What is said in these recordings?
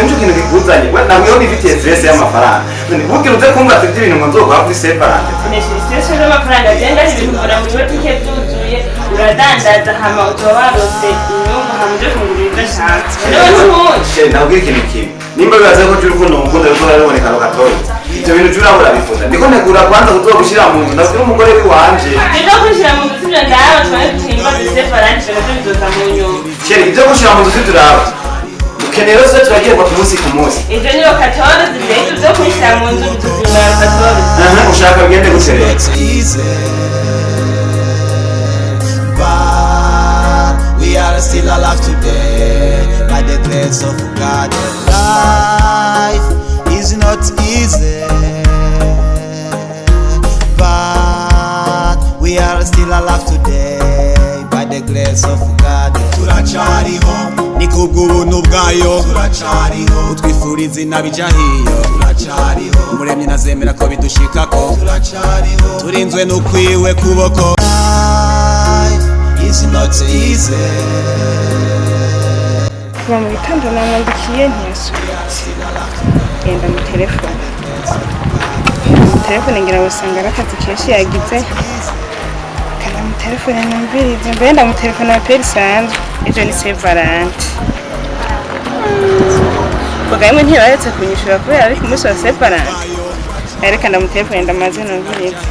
cyo kintu kikuzanye we nawe yo bifitiye stress y'amafaranga none buke uze kumva ati ibintu ngo nzokora kuri separate stress y'amafaranga agenda ibintu mbona muri botike byuzuye uradandaza hama utobarose inyungu hamuje kungurira shaka none nabwiye ikintu kimwe nimba bibaze ko cyuri kuno umukunde rwo araboneka no gatoya ibyo bintu cyurabura bifuza ndiko negura kwanza kuzogushira mu nzu ndabwira umugore wanje ibyo gushira mu nzu byo ndaho twaye twimba separate byo bizoza mu nyungu cyeri ibyo gushira mu nzu turaba ukeneye rose turagiye kwa munsi ku munsi ibyo niyo 14 zibyo byo kushira mu nzu bituzima 14 ushaka ugende guserera we are still alive today by the grace of God. Life is not easy, but we are still alive today by the grace of God. Turachariho ni kubw'ubuntu bwayo, turachariho utwifuriza inabijahiyo, turachariho umuremyi nazemera ko bidushikako, turachariho turinzwe n'ukwiwe kuboko. It's not easy. Kuva mu gitondo namwandikiye ntiyasubitse genda mu telefone ngira basanga arakazi kenshi yagize kana mu telefone numvirize mbe nda mu telefone ya perisanzwe ejo ni separate bagaye ntiyaretse kunyishura kubera ari ku munsi wa separate arekana mu telefone ndamaze numvirize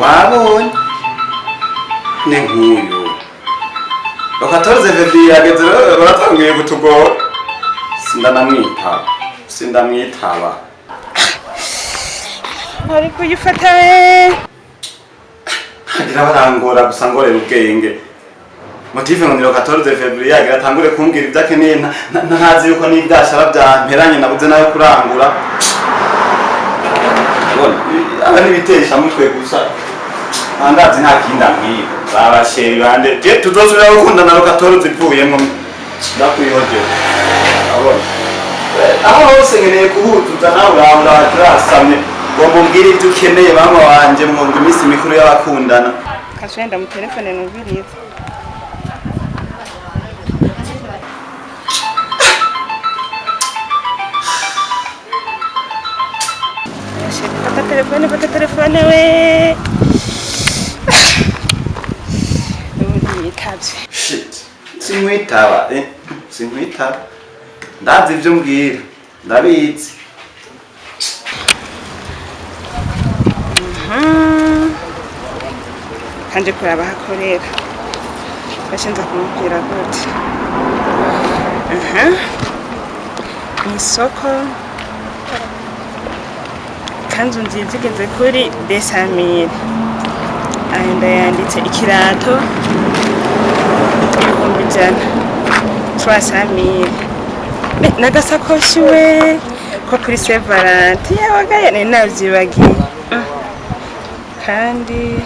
wabonye ni nk'uyu bakatoroze vebi yageze baratangiye kutugora sindamwitaba ari kuyifata hagira barangora gusa ngorera ubwenge motive ngo ndiro 14 February yagira atangure kumbwira ibyakeneye ntazi yuko n'ibyashara byamperanye nabuze nayo kurangura aba nibitesha mutwe gusa andazi nta kinda ngiye babasheri bande je tuzosubira gukundana ro 14 ipfuyemo ndakwihoje abona aho hose ngeneye kuhutuza nawe urabura turasamye ngo mumbwire ibyo ukeneye mama wanje mu minsi mikuru y'abakundana kaswenda mu telefone numvirize Pata telefone we. Shit. Simwitaba simwitaba. Ndazi ibyo mbwira. Ndabizi. Kanje kuraba hakorera. Bashinza kumubwira gute. Isoko kanzu nziza igeze kuri 200,000 ayenda yanditse ikirato 300,000 nagasakoshi we ko kuri Sevarant yabagaye navyibagiye kandi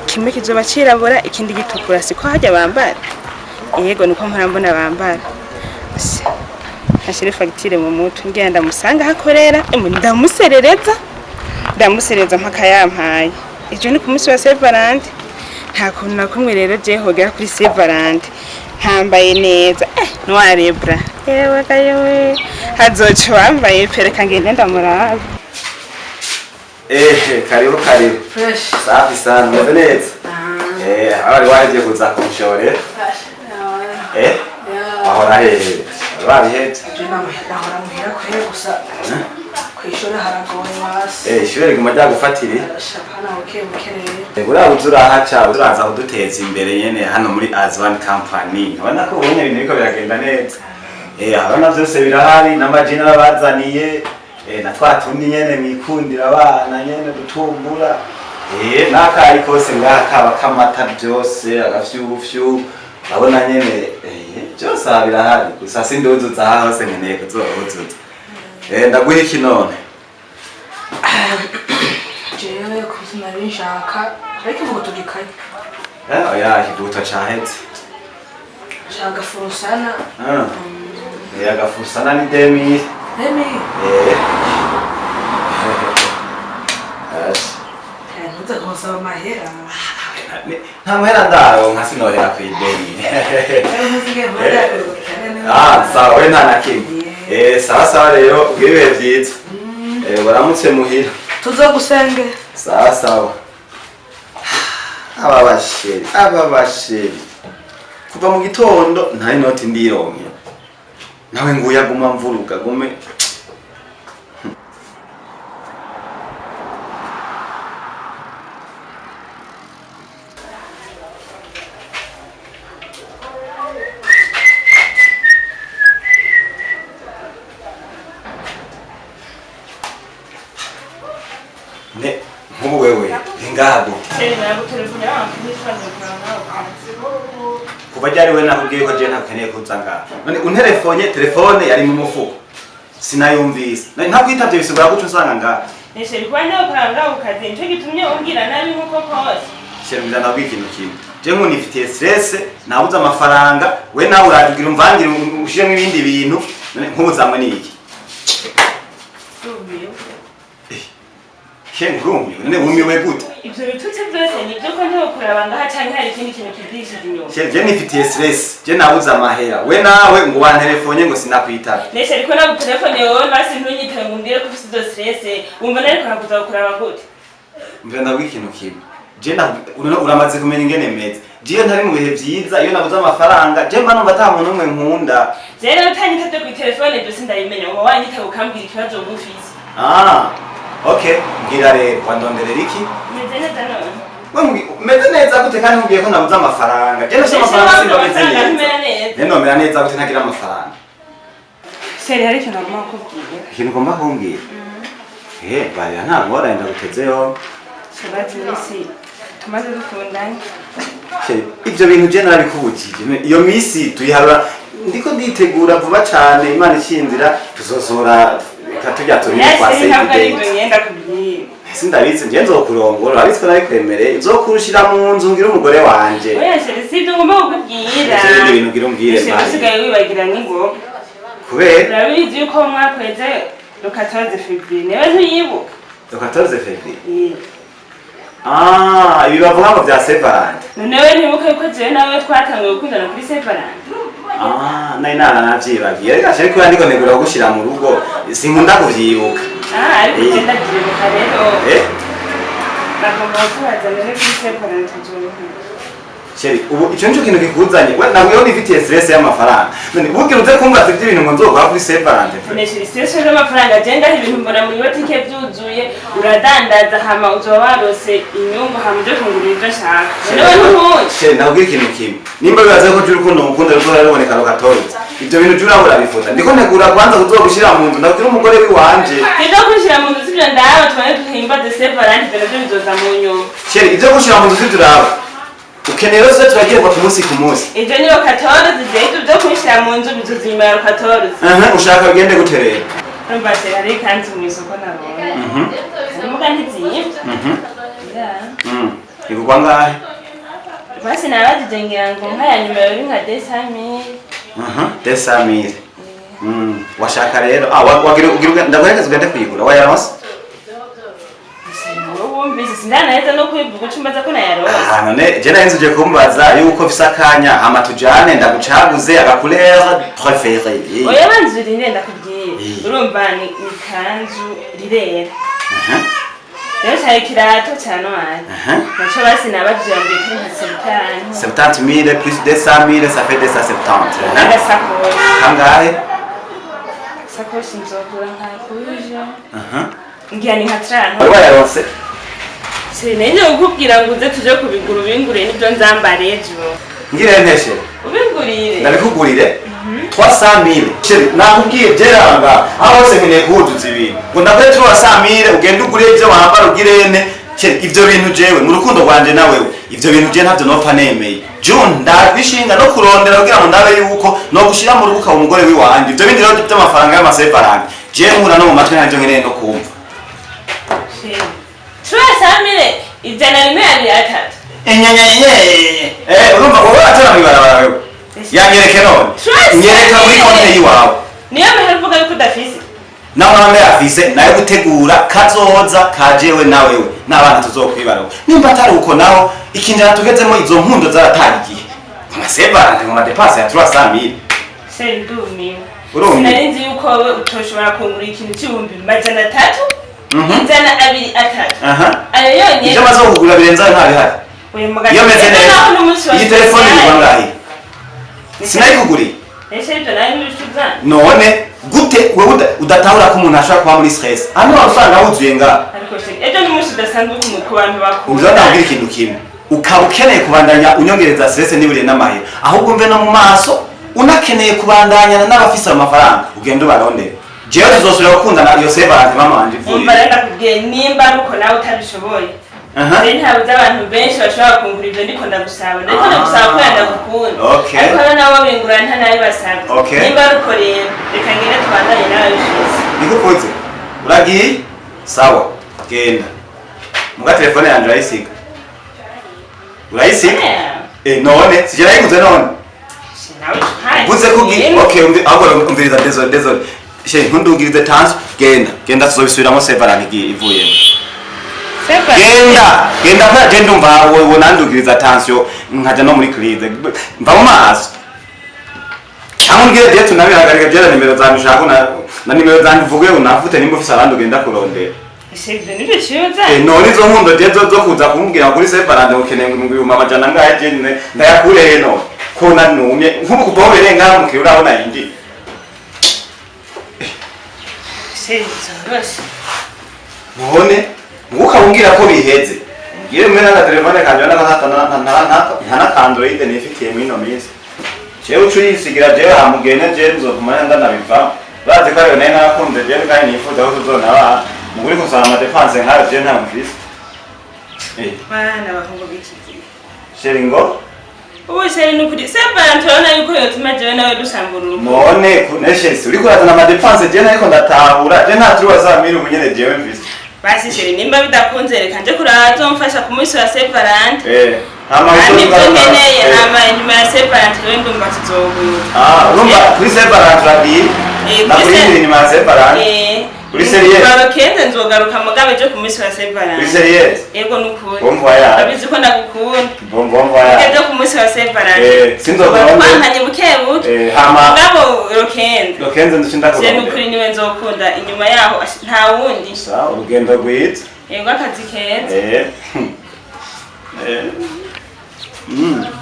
kimwe kizoba cirabura ikindi gitukura siko hajya bambara yego niko mpambona bambara ashire fagitire mu mutu ngenda musanga hakorera ndamusereza mpaka yampaye ijo ni ku munsi wa Sevarant nta kuntu nakumwe rero je hogera kuri Sevarant hambaye neza nwarebra yewe kayewe hazoca wambaye pereka ngende ndamuraba karibu fresh safi sana meze neza abari waje kuza kumshore ahora babihetse nahora muhira kwere gusa kwishora haragoye wasi ishure riguma rya gufatire shapana bukebukereye buriya uzurahaca uraza kuduteza imbere nyene hano muri Azwan Company ubona ko ubonye ibintu biko biragenda neza abana byose birahari n'amajina babazaniye na twatundi nyene mwikundira abana nyene dutumbura n'akari kose ngaka bakamata byose agafyufyu abona nyene byose birahari gusa sinduzuza hose nkeneye kuzohuzuza ndaguha iki none jewe kuzina binshaka ariko uvuga tugikaye oya ikibuto cahetse shaka furusana agafurusana ni 2000 Demi gusaba amahera. Nta muhera ndaronka sinohera kw'ideni. Sawa we nta na kimwe. Sawa rero ubwibihe vyiza. Baramutse muhira. Tuzogusenge. Sawa. Aba basheri. Kuva mu gitondo nta inoti ndironke. Nawe nguya guma mvuruga gume. Nk'ubu wewe ngaho kuva ryari we nakubwiye ko je ntakeneye kuza ngaho none telefone yari mu mufuko sinayumvise ntakwitavye bisigura guca usanga ngaho Neshe bikwana ukanga ukaze nico gitumye umbwira nabi nkuko kose shemira nabwi ikintu kimwe je ngo nifitiye stress nabuze amafaranga we nawe uradugira umvangira ushiremo ibindi bintu none nk'ubuzamwe niki Urumye none wumiwe gute ivyo bitutse byose nibyo ko ntaho kurabanga hacanye hari ikindi kintu kidishije inyuma je nifitiye stress je nabuze amahera we nawe ngo wa telefone ngo sinakwitaba Neshe ariko na telefone wowe basi ntunyite ngo mbwire ko ufite stress wumva nari kuhakuza kuraba gute mbere ndabwi ikintu kimwe je uramaze kumenya ingene meze je ntari mu bihe vyiza iyo nabuze amafaranga je mba numva ata muntu umwe nkunda je rero utanyita ku telefone byose ndabimenya ngo wanyita ukambwira ikibazo ngufise Okay, ngira rero wandonderera iki? Meze neza none. We meze neza gute kandi mubwiye ko nabuze amafaranga. Je no amafaranga simba meze neza. Neno mera neza gute ntagira amafaranga. Seri hari ikintu ngomba kubwira. Ikintu ngomba kumbwira? Bari nta ngora enda gutezeyo. Shabazi misi tumaze dukundanye. Ibyo bintu je narabikubukije. Iyo misi tuyiharura ndiko nditegura vuba cyane Imana ikinzira tuzosora katujya turi kwa Seyideni. Sindabizi nje nzokurongora ariko nabikwemereye nzokurushira mu nzu ngira umugore wanje. Oya sibyo ngomba kukubwira. Ibyo bintu ngira umbwire mari. Usigaye wibagira ningo. Kubera urabizi yuko mwakweze le 14 février. Newe ntuyibuka. Le 14 février. Ibi bavuga ngo bya Severand. Newe ntibuke ko je nawe twatangiye gukundana kuri Severand. Nari navyibagiye ariko ariko ndiko negura gushira mu rugo sinkunda kuvyibuka. Ariko ngenda byibuka rero. Bagomba kubaza none kuri Severand tujye. Sheri ubu ico nico kintu kikuzanye we nawe yo nifitiye stress y'amafaranga none ubukira uze kumbaza ibintu ngo nzokora kuri Severand. Neshiri stress y'amafaranga genda ibintu mbona muri botike byuzuye uradandaza hama uzo warose inyungu hama byo kungurira ibyo shaka. Nawe ntuhuye. Sheri ndabwira ikintu kimwe nimba bibaze ko turi kuno mukunda ruzora ruboneka rukatoroza ibyo bintu jura urabifuza ndiko negura kwanza kuzogushira mu nzu ndabwira umugore wiwanje ibyo gushira mu nzu sibyo ndawe twaye duhimba de Severand ibyo bizoza mu nyuma. Sheri ibyo gushira mu nzu sibyo urabe ukeneye se turagiye kwa kumunsi Ibyo niyo 14 zije byo kushira mu nzu bizuzima ya 14. Ushaka ugende guterera. Numva se ari kanzi mu isoko nabonye. Muga ntiziye. Igugwa ngahe? Basi nabajije ngira ngo nkaya nyuma yori nka 200,000. 200,000. Washaka rero wagira ndaguhereza ugende kuyigura wayaronse? Sindana neza no kwivuga ucumbaza ko nayaronse. None je narinze uje kumbaza yuko fisakanya ama tujane ndagucaguze agakulera préféré. Oya banzuri ndenda kubwiye. Urumva ni kanzu rirera. Rero cyari kirato cyane wani. Naco basi nabajije mbere kuri 70,000 plus 200,000 ça fait 270. Agasakoshi. Kangahe? Sakoshi nzogura nka kuje. Ngiye ni nka 30. Wayaronse? Sinenye ukubwira ngo uze tuje kubigura ubingure nibyo nzambare ejo. Ngire nteshe. Ubingurire. Ndabikugurire. 300,000. Sheri nakubwiye byeranga aho se nkeneye kuhuduza ibintu. Ngo ndakwe 300,000 ugende ugure ibyo wambara ugirene. Sheri ibyo bintu jewe mu rukundo rwanje nawe ibyo bintu je ntavyo nopfa nemeye. June ndabishinga no kurondera kugira ngo ndabe yuko no gushira mu rubuka umugore wiwanje. Ibyo bindi rero by'amafaranga y'amasefaranga. Je nkura no mu matwi ntabyo nkeneye no kumva. Sheri. Samire ijana rimwe yari atatu. Urumva ko atara mwibarabara wewe. Yanyereke none. Nyereka muri konte yiwawe. Niyo mvuga yuko udafise. nawe none afise nayo gutegura kazoza kajewe nawewe n'abana tuzokwibarako nimba atari uko naho ikinjana tugezemo izo mpundo zaratagiye amasevarante mu madepense ya 300,000 sendumiwe Urumva? Sinarinzi yuko wowe utoshobora kungura ikintu cy'ibihumbi 300 inzana 2-3 ayo yonyine ivyo maze kugura birenza nta bihari iyo meze neza iyi telefone iri bangahe sinayikuguriye ese ibyo nayo n'ibishuza none gute wewe udatahura ko umuntu ashobora kuba muri stress hano usanga wuzuye nga ariko ejo n'umunsi udasanzwe ku bantu bakuru uza nabwira ikintu kimwe ukaba ukeneye kubandanya unyongereza stress n'ibure n'amahera ahubwo mve no mu maso unakeneye kubandanyana n'abafise amafaranga ugenda ubarondera jewe tuzosubira gukundana iyo sevarante mama wanje umva rero ndakubwiye nimba ariko nawe utabishoboye rero ntabwo abantu benshi bashobora kungura ibyo ndiko ndagusaba ndiko ndagusaba kubera ndagukunda ariko rero nabo babingura nta nabi basabye nimba ariko rero reka ngende tubandanye nawe bishize nikukoze uragiye sawa genda muga telefone yanje urayisiga none sijera yiguze none Buze kugi okay ahubwo umviriza désolé she nkundugirize tanso genda tuzobisubiramo sevarante ivuye genda kwa genda umva wowe nandugiriza tanso nkaja no muri crise mva mu maso amungire je tunabihagarika byera nimero zanyu shako na nimero zanyu vuge unafute nimba ufise abandi ugenda kurondera Sivyo nivyo cyuza none izo mpundo je zo kuza kumbwira kuri sevarante ukeneye ngo mama jana ngahe je ndayakure heno kona numye nkubu kubobere ngaho mukira urabona yindi Sivyo none ukabungira ko biheze ngire mwe na telefone kanje na Android nifitiye mu ino minsi jewe ucuyisigira jewe hamugene je nzokumanya ndanabiva bazi ko yone nakunze je kandi nifuza ko tuzona muguri kusaba amadepense nkayo je nta mfise bana bahungu biki sheringo ubu sheri nukuri sevarante urabona yuko yotuma jewe nawe dusambura none kuneshesi uriko urazana amadepense je nariko ndatahura je nta turi wazamira ubunyene jewe mfise basi sheri nimba bidakunze reka nje kurazomfasha ku munsi wa sevarante kandi tumeneye inyuma ya sevarante rero ndumva tuzogura urumva kuri sevarante uragiye nakuri inyuma ya sevarante uri seriye barokenze nzogaruka mugabe je ku munsi wa sevarante uri seriye yego nukuri bomva ya abizi ko ndagukunda bomva ya je ku munsi wa sevarante sinzogaruka twahanye bukebuke hama ngabo rokenze ndushinda je nukuri niwe nzokunda inyuma yaho nta wundi sawa urugendo rwitse yego akazi keza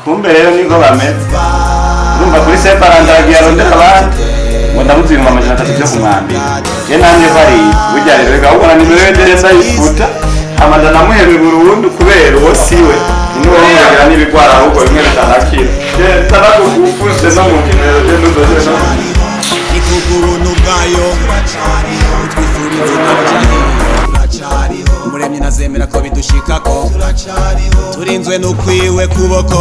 kumbe rero niko bameze urumva kuri sevarante agiye arondera abandi ngo ndabuze ibihumbi amajana 3 byo kumwambi je nanje bari burya rero reka ubona nimero ye neza yifuta amajana amuherwe burundu kubera uwo siwe ni wowe mugira n'ibigwara ahubwo bimwe bitanakira je tarakufuze no mu nimero je nuzoje no ikugubuntu bwayo twifuriza umuremyi nazemera ko bidushikako turinzwe n'ukwiwe kuboko